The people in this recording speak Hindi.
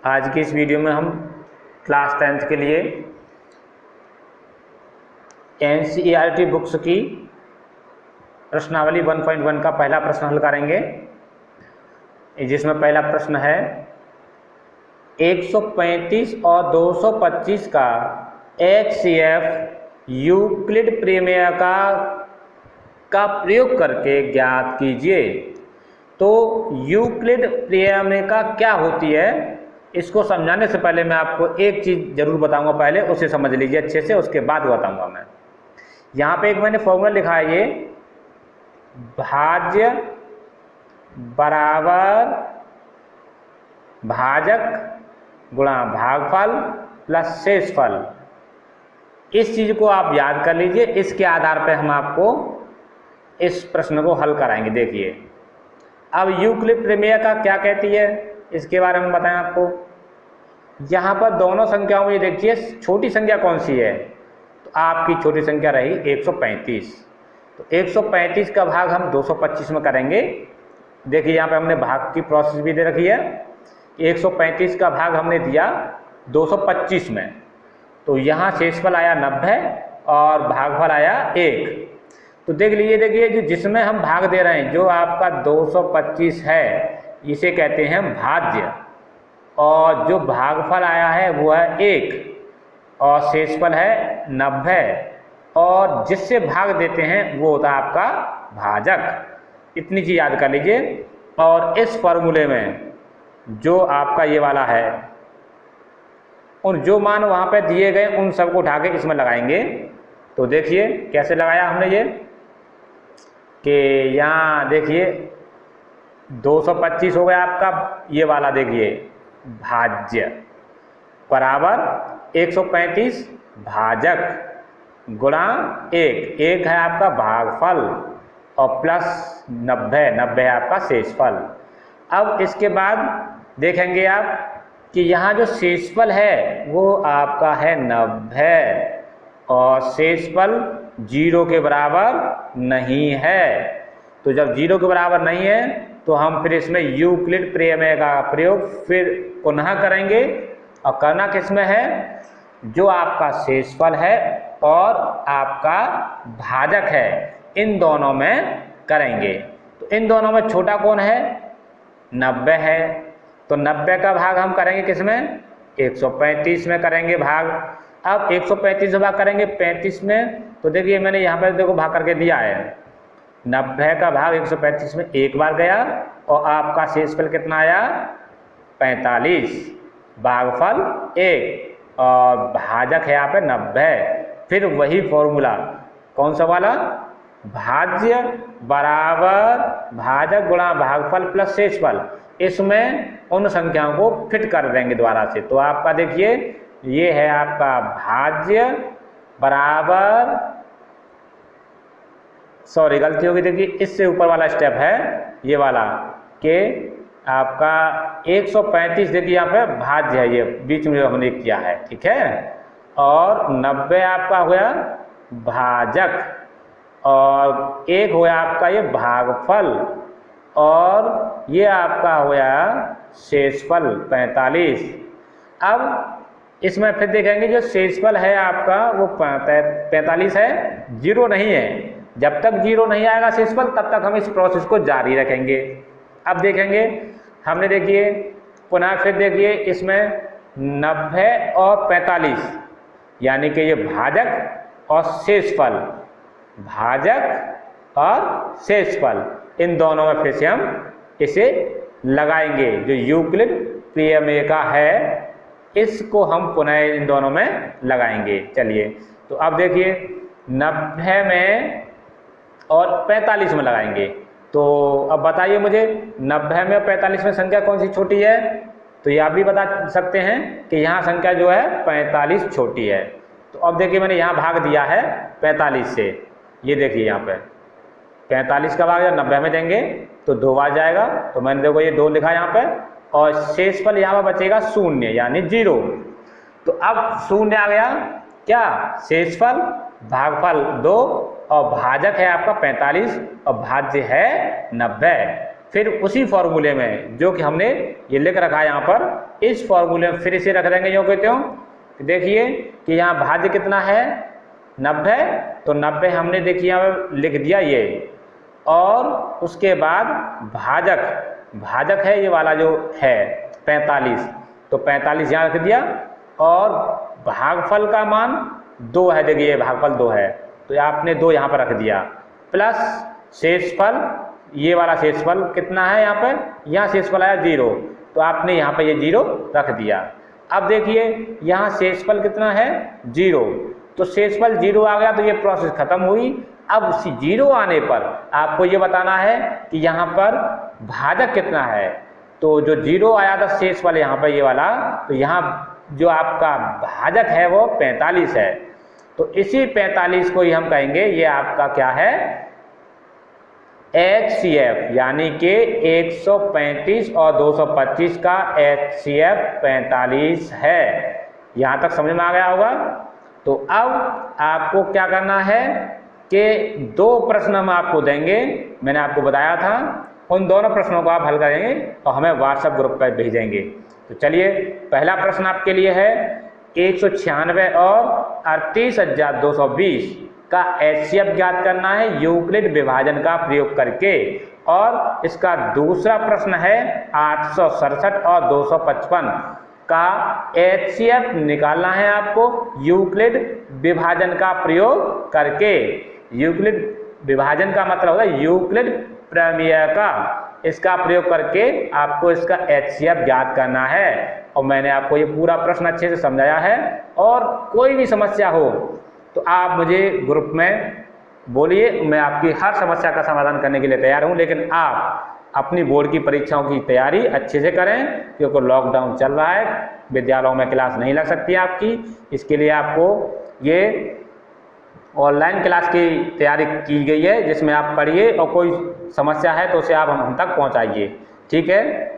आज की इस वीडियो में हम क्लास 10th के लिए NCERT बुक्स की प्रश्नावली 1.1 का पहला प्रश्न हल करेंगे, जिसमें पहला प्रश्न है 135 और 225 का HCF यूक्लिड प्रमेय का प्रयोग करके ज्ञात कीजिए। तो यूक्लिड प्रमेय का क्या होती है, इसको समझाने से पहले मैं आपको एक चीज़ जरूर बताऊंगा, पहले उसे समझ लीजिए अच्छे से, उसके बाद बताऊंगा मैं। यहाँ पे एक मैंने फॉर्मूला लिखा है, ये भाज्य बराबर भाजक गुणा भागफल प्लस शेषफल। इस चीज़ को आप याद कर लीजिए, इसके आधार पर हम आपको इस प्रश्न को हल कराएंगे। देखिए, अब यूक्लिड प्रमेय का क्या कहती है, इसके बारे में बताएं आपको। यहाँ पर दोनों संख्याओं में देखिए छोटी संख्या कौन सी है, तो आपकी छोटी संख्या रही 135। तो 135 का भाग हम 225 में करेंगे। देखिए यहाँ पे हमने भाग की प्रोसेस भी दे रखी है। 135 का भाग हमने दिया 225 में, तो यहाँ शेषफल आया 90 और भागफल आया 1। तो देख लीजिए, देखिए जो जिसमें हम भाग दे रहे हैं, जो आपका 225 है, इसे कहते हैं भाज्य, और जो भागफल आया है वो है 1 और शेषफल है 90, और जिससे भाग देते हैं वो होता है आपका भाजक। इतनी चीज़ याद कर लीजिए। और इस फॉर्मूले में जो आपका ये वाला है, और जो मान वहाँ पे दिए गए उन सबको उठा के इसमें लगाएंगे। तो देखिए कैसे लगाया हमने ये, कि यहाँ देखिए 225 हो गया आपका ये वाला, देखिए भाज्य बराबर 135 भाजक गुणा 1 है आपका भागफल और प्लस 90 है आपका शेषफल। अब इसके बाद देखेंगे आप कि यहाँ जो शेषफल है वो आपका है 90 और शेषफल 0 के बराबर नहीं है। तो जब 0 के बराबर नहीं है तो हम फिर इसमें यूक्लिड प्रमेय का प्रयोग फिर पुनः करेंगे। और करना किसमें है, जो आपका शेषफल है और आपका भाजक है, इन दोनों में करेंगे। तो इन दोनों में छोटा कौन है, 90 है। तो 90 का भाग हम करेंगे किसमें, 135 में करेंगे भाग। अब 135 भाग करेंगे 35 में, तो देखिए मैंने यहाँ पर देखो भाग करके दिया है, 90 का भाग 135 में एक बार गया और आपका शेषफल कितना आया 45, भागफल 1 और भाजक है यहाँ पे 90। फिर वही फॉर्मूला कौन सा वाला, भाज्य बराबर भाजक गुणा भागफल प्लस शेषफल, इसमें उन संख्याओं को फिट कर देंगे दोबारा से। तो आपका देखिए ये है आपका भाज्य बराबर, सॉरी गलती होगी, देखिए इससे ऊपर वाला स्टेप है ये वाला, कि आपका 135 देखिए यहाँ पे भाज्य है, ये बीच में जो हमने किया है, ठीक है। और 90 आपका हुआ भाजक और 1 हुआ आपका ये भागफल, और ये आपका हुआ शेषफल 45। अब इसमें फिर देखेंगे जो शेषफल है आपका वो 45 है, 0 नहीं है। जब तक 0 नहीं आएगा शेषफल तब तक हम इस प्रोसेस को जारी रखेंगे। अब देखेंगे हमने, देखिए पुनः फिर देखिए इसमें 90 और 45, यानी कि ये भाजक और शेषफल, भाजक और शेषफल, इन दोनों में फिर से हम इसे लगाएंगे। जो यूक्लिड प्रमेय का है इसको हम पुनः इन दोनों में लगाएंगे। चलिए, तो अब देखिए 90 में और 45 में लगाएंगे। तो अब बताइए मुझे 90 में और 45 में संख्या कौन सी छोटी है, तो ये आप भी बता सकते हैं कि यहाँ संख्या जो है 45 छोटी है। तो अब देखिए मैंने यहाँ भाग दिया है 45 से, ये देखिए यहाँ पे 45 का भाग जब 90 में देंगे तो 2 बार जाएगा, तो मैंने देखो ये 2 लिखा यहाँ पे, और शेषफल यहाँ पर बचेगा 0 यानी 0। तो अब 0 आ गया, क्या शेषफल भागफल 2 और भाजक है आपका 45 और भाज्य है 90। फिर उसी फॉर्मूले में जो कि हमने ये लिख रखा है यहाँ पर, इस फॉर्मूले में फिर इसे रख देंगे जो कहते हो। देखिए कि यहाँ भाज्य कितना है 90, तो 90 हमने देखिए यहाँ लिख दिया ये, और उसके बाद भाजक है ये वाला जो है 45, तो 45 यहाँ रख दिया, और भागफल का मान 2 है, देखिए भागफल 2 है तो आपने 2 यहाँ पर रख दिया, प्लस शेषफल, ये वाला शेषफल कितना है यहाँ पर, यहाँ शेषफल आया 0, तो आपने यहाँ पर ये 0 रख दिया। अब देखिए यहाँ शेषफल कितना है 0, तो शेषफल 0 आ गया तो ये प्रोसेस खत्म हुई। अब 0 आने पर आपको ये बताना है कि यहाँ पर भाजक कितना है, तो जो 0 आया था शेषफल यहाँ पर ये वाला, तो यहाँ जो आपका भाजक है वो 45 है, तो इसी 45 को ही हम कहेंगे ये आपका क्या है HCF, यानी कि 135 और 225 का HCF 45 है। यहाँ तक समझ में आ गया होगा। तो अब आपको क्या करना है कि 2 प्रश्न हम आपको देंगे, मैंने आपको बताया था, उन दोनों प्रश्नों को आप हल करेंगे और हमें व्हाट्सएप ग्रुप पर भेजेंगे। तो चलिए पहला प्रश्न आपके लिए है 196 और 38,220 का HCF ज्ञात करना है यूक्लिड विभाजन का प्रयोग करके, और इसका दूसरा प्रश्न है 867 और 255 का HCF निकालना है आपको यूक्लिड विभाजन का प्रयोग करके। यूक्लिड विभाजन का मतलब होता है यूक्लिड प्रमेय का, इसका प्रयोग करके आपको इसका HCF ज्ञात करना है। और मैंने आपको ये पूरा प्रश्न अच्छे से समझाया है, और कोई भी समस्या हो तो आप मुझे ग्रुप में बोलिए, मैं आपकी हर समस्या का समाधान करने के लिए तैयार हूँ। लेकिन आप अपनी बोर्ड की परीक्षाओं की तैयारी अच्छे से करें, क्योंकि लॉकडाउन चल रहा है, विद्यालयों में क्लास नहीं लग सकती आपकी। इसके लिए आपको ये ऑनलाइन क्लास की तैयारी की गई है, जिसमें आप पढ़िए और कोई समस्या है तो उसे आप हम तक पहुँचाइए। ठीक है।